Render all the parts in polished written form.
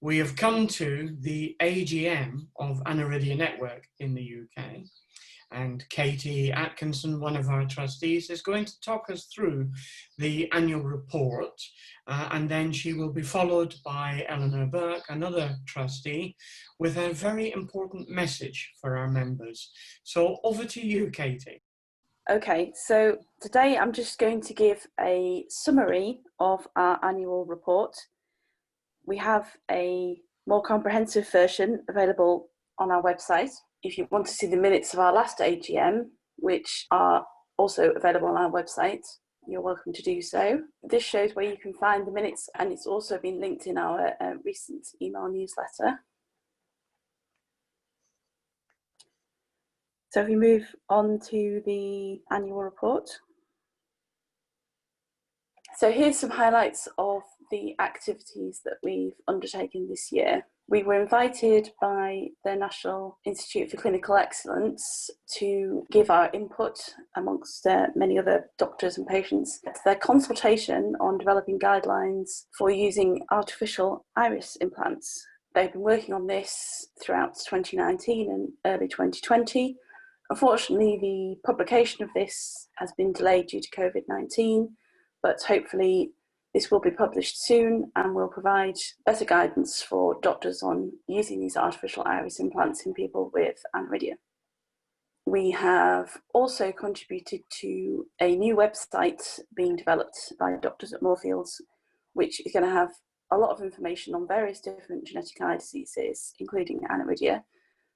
we have come to the AGM of Aniridia Network in the UK. And Katie Atkinson, one of our trustees, is going to talk us through the annual report, and then she will be followed by Eleanor Burke, another trustee, with a very important message for our members. So over to you, Katie. Okay, so today I'm just going to give a summary of our annual report. We have a more comprehensive version available on our website. If you want to see the minutes of our last AGM, which are also available on our website, you're welcome to do so. This shows where you can find the minutes, and it's also been linked in our recent email newsletter. So if we move on to the annual report. So here's some highlights of the activities that we've undertaken this year. We were invited by the National Institute for Clinical Excellence to give our input, amongst many other doctors and patients, to their consultation on developing guidelines for using artificial iris implants. They've been working on this throughout 2019 and early 2020. Unfortunately, the publication of this has been delayed due to COVID-19, but hopefully this will be published soon and will provide better guidance for doctors on using these artificial iris implants in people with aniridia. We have also contributed to a new website being developed by doctors at Moorfields, which is going to have a lot of information on various different genetic eye diseases, including aniridia.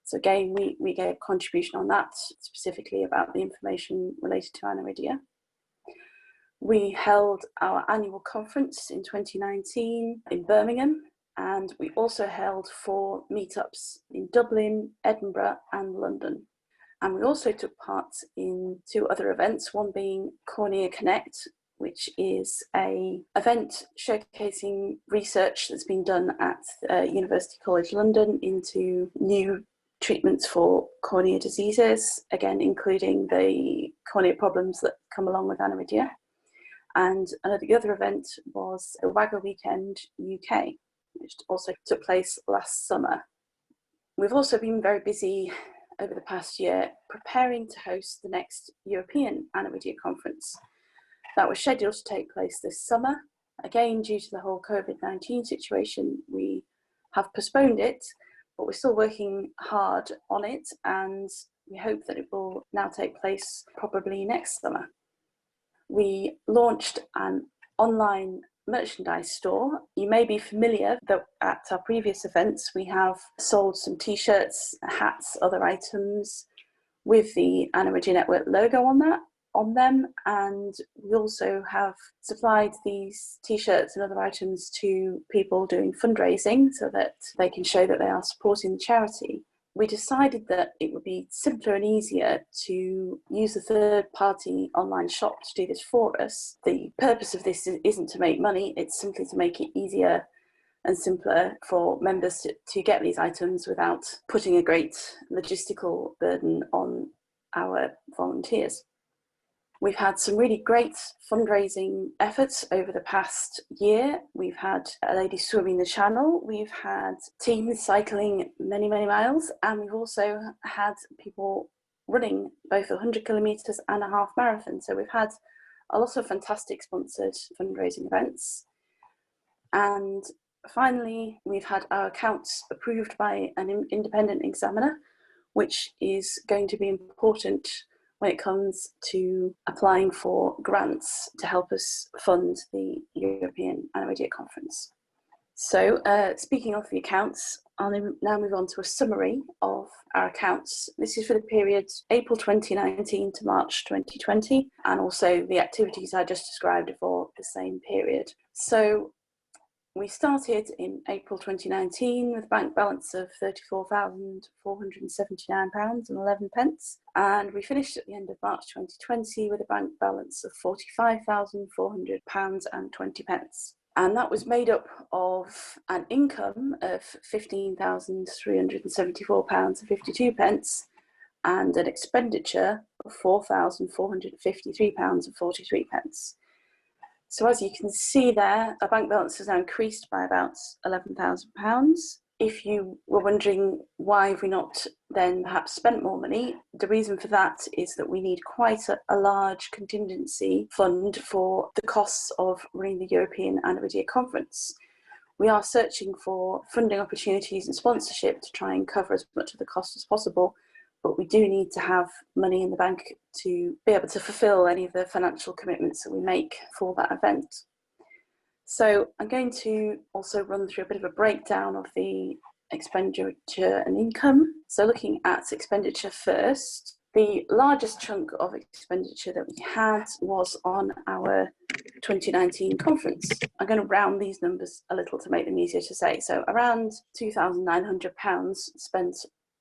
So again, we gave a contribution on that, specifically about the information related to aniridia. We held our annual conference in 2019 in Birmingham, and we also held 4 meetups in Dublin, Edinburgh and London. And we also took part in 2 other events, one being Cornea Connect, which is an event showcasing research that's been done at University College London into new treatments for cornea diseases, again including the cornea problems that come along with aniridia. And the other event was a WAGA Weekend UK, which also took place last summer. We've also been very busy over the past year preparing to host the next European Aniridia Conference. That was scheduled to take place this summer. Again, due to the whole COVID-19 situation, we have postponed it, but we're still working hard on it, and we hope that it will now take place probably next summer. We launched an online merchandise store. You may be familiar that at our previous events we have sold some t-shirts, hats, other items with the Aniridia Network logo on them, and we also have supplied these t-shirts and other items to people doing fundraising so that they can show that they are supporting the charity. We decided that it would be simpler and easier to use a third-party online shop to do this for us. The purpose of this isn't to make money, it's simply to make it easier and simpler for members to get these items without putting a great logistical burden on our volunteers. We've had some really great fundraising efforts over the past year. We've had a lady swimming the channel, we've had teams cycling many, many miles, and we've also had people running both 100 kilometres and a half marathon. So we've had a lot of fantastic sponsored fundraising events. And finally, we've had our accounts approved by an independent examiner, which is going to be important when it comes to applying for grants to help us fund the European Aniridia Conference. So speaking of the accounts, I'll now move on to a summary of our accounts. This is for the period April 2019 to March 2020, and also the activities I just described for the same period. So we started in April 2019 with a bank balance of £34,479.11, and we finished at the end of March 2020 with a bank balance of £45,400.20. And that was made up of an income of £15,374.52 and an expenditure of £4,453.43. So as you can see there, our bank balance has now increased by about £11,000. If you were wondering why have we not then perhaps spent more money, the reason for that is that we need quite a large contingency fund for the costs of running the European Aniridia conference. We are searching for funding opportunities and sponsorship to try and cover as much of the cost as possible, but we do need to have money in the bank to be able to fulfil any of the financial commitments that we make for that event. So I'm going to also run through a bit of a breakdown of the expenditure and income. So looking at expenditure first, the largest chunk of expenditure that we had was on our 2019 conference. I'm going to round these numbers a little to make them easier to say. So around £2,900 spent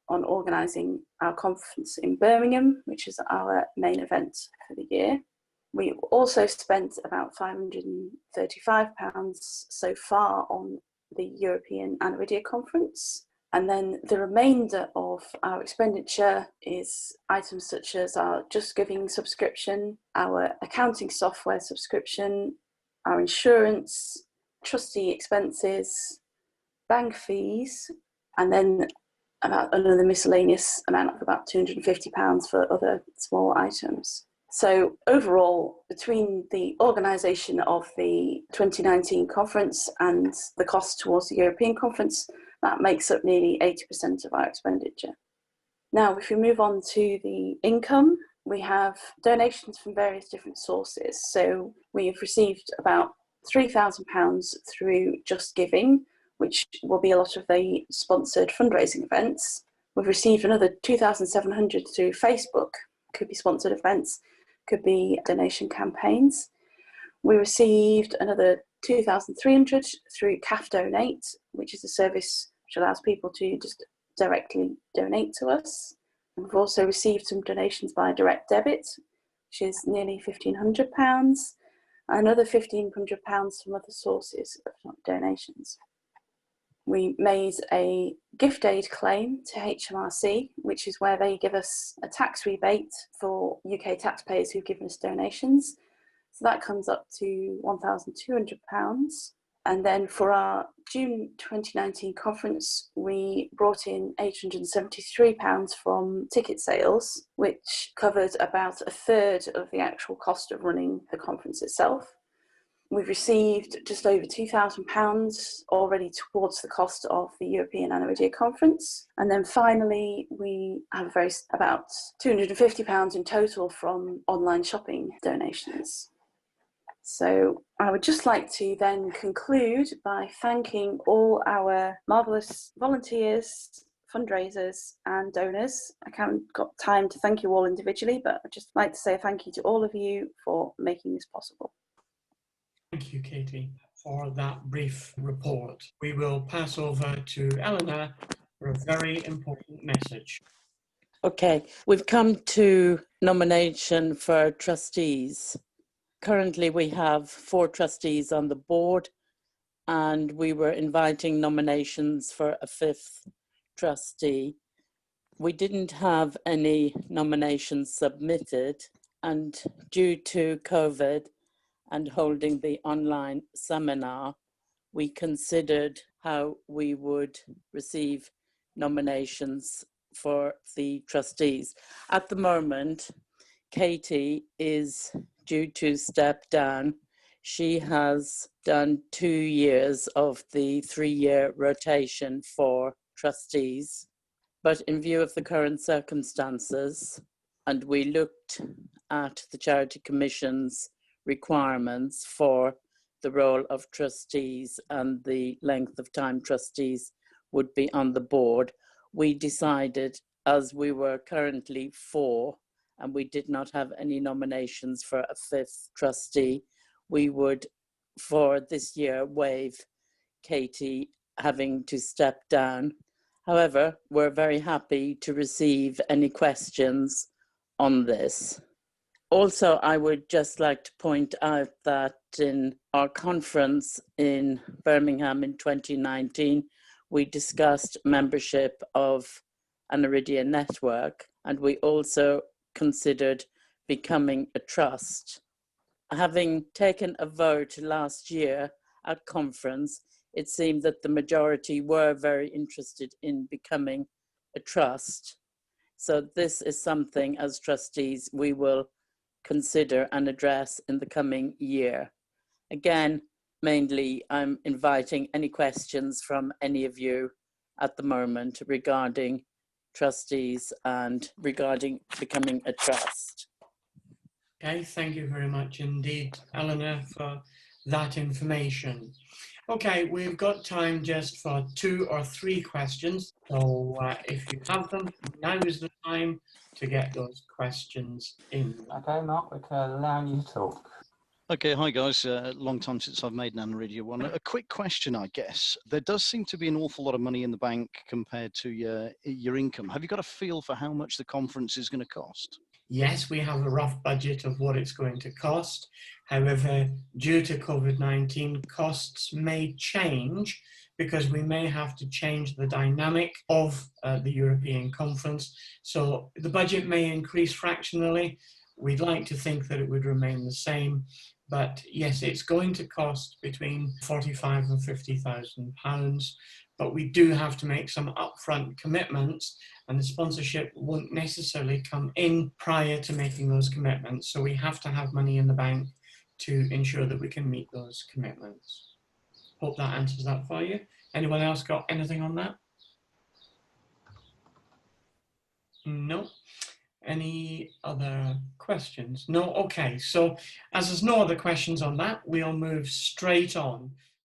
on organising our conference in Birmingham, which is our main event for the year. We also spent about £535 so far on the European Aniridia conference. And then the remainder of our expenditure is items such as our Just Giving subscription, our accounting software subscription, our insurance, trustee expenses, bank fees, and then about another miscellaneous amount of about £250 for other small items. So overall, between the organisation of the 2019 conference and the cost towards the European conference, that makes up nearly 80% of our expenditure. Now, if we move on to the income, we have donations from various different sources. So we've received about £3,000 through Just Giving, which will be a lot of the sponsored fundraising events. We've received another £2,700 through Facebook, could be sponsored events, could be donation campaigns. We received another £2,300 through CAF Donate, which is a service which allows people to just directly donate to us. And we've also received some donations by direct debit, which is nearly £1,500, another £1,500 from other sources of donations. We made a gift aid claim to HMRC, which is where they give us a tax rebate for UK taxpayers who've given us donations. So that comes up to £1,200. And then for our June 2019 conference, we brought in £873 from ticket sales, which covered about a third of the actual cost of running the conference itself. We've received just over £2,000 already towards the cost of the European Aniridia conference. And then finally, we have about £250 in total from online shopping donations. So I would just like to then conclude by thanking all our marvellous volunteers, fundraisers and donors. I haven't got time to thank you all individually, but I'd just like to say a thank you to all of you for making this possible. Thank you, Katie, for that brief report. We will pass over to Eleanor for a very important message. Okay, we've come to nomination for trustees. Currently, we have 4 trustees on the board, and we were inviting nominations for a 5th trustee. We didn't have any nominations submitted, and due to COVID and holding the online seminar, we considered how we would receive nominations for the trustees. At the moment, Katie is due to step down. She has done 2 years of the 3-year rotation for trustees, but in view of the current circumstances, and we looked at the Charity Commission's requirements for the role of trustees and the length of time trustees would be on the board, we decided, as we were currently 4 and we did not have any nominations for a 5th trustee, we would for this year waive Katie having to step down. However, we're very happy to receive any questions on this. Also, I would just like to point out that in our conference in Birmingham in 2019, we discussed membership of Aniridia Network, and we also considered becoming a trust. having taken a vote last year at conference, it seemed that the majority were very interested in becoming a trust. So this is something as trustees we will consider and address in the coming year. Again, mainly I'm inviting any questions from any of you at the moment regarding trustees and regarding becoming a trust. Okay, thank you very much indeed, Eleanor, for that information. Okay, we've got time just for 2 or 3 questions. So if you have them, now is the time to get those questions in. Okay, Mark, we're allowing you to talk. Okay, hi guys. Long time since I've made an Aniridia one. A quick question, I guess. There does seem to be an awful lot of money in the bank compared to your income. Have you got a feel for how much the conference is going to cost? Yes, we have a rough budget of what it's going to cost. However, due to COVID-19, costs may change because we may have to change the dynamic of the European conference. So the budget may increase fractionally. We'd like to think that it would remain the same. But yes, it's going to cost between £45,000 and £50,000. But we do have to make some upfront commitments, and the sponsorship won't necessarily come in prior to making those commitments. So we have to have money in the bank to ensure that we can meet those commitments. Hope that answers that for you. Anyone else got anything on that? No? Any other questions? No? Okay, so as there's no other questions on that, we'll move straight on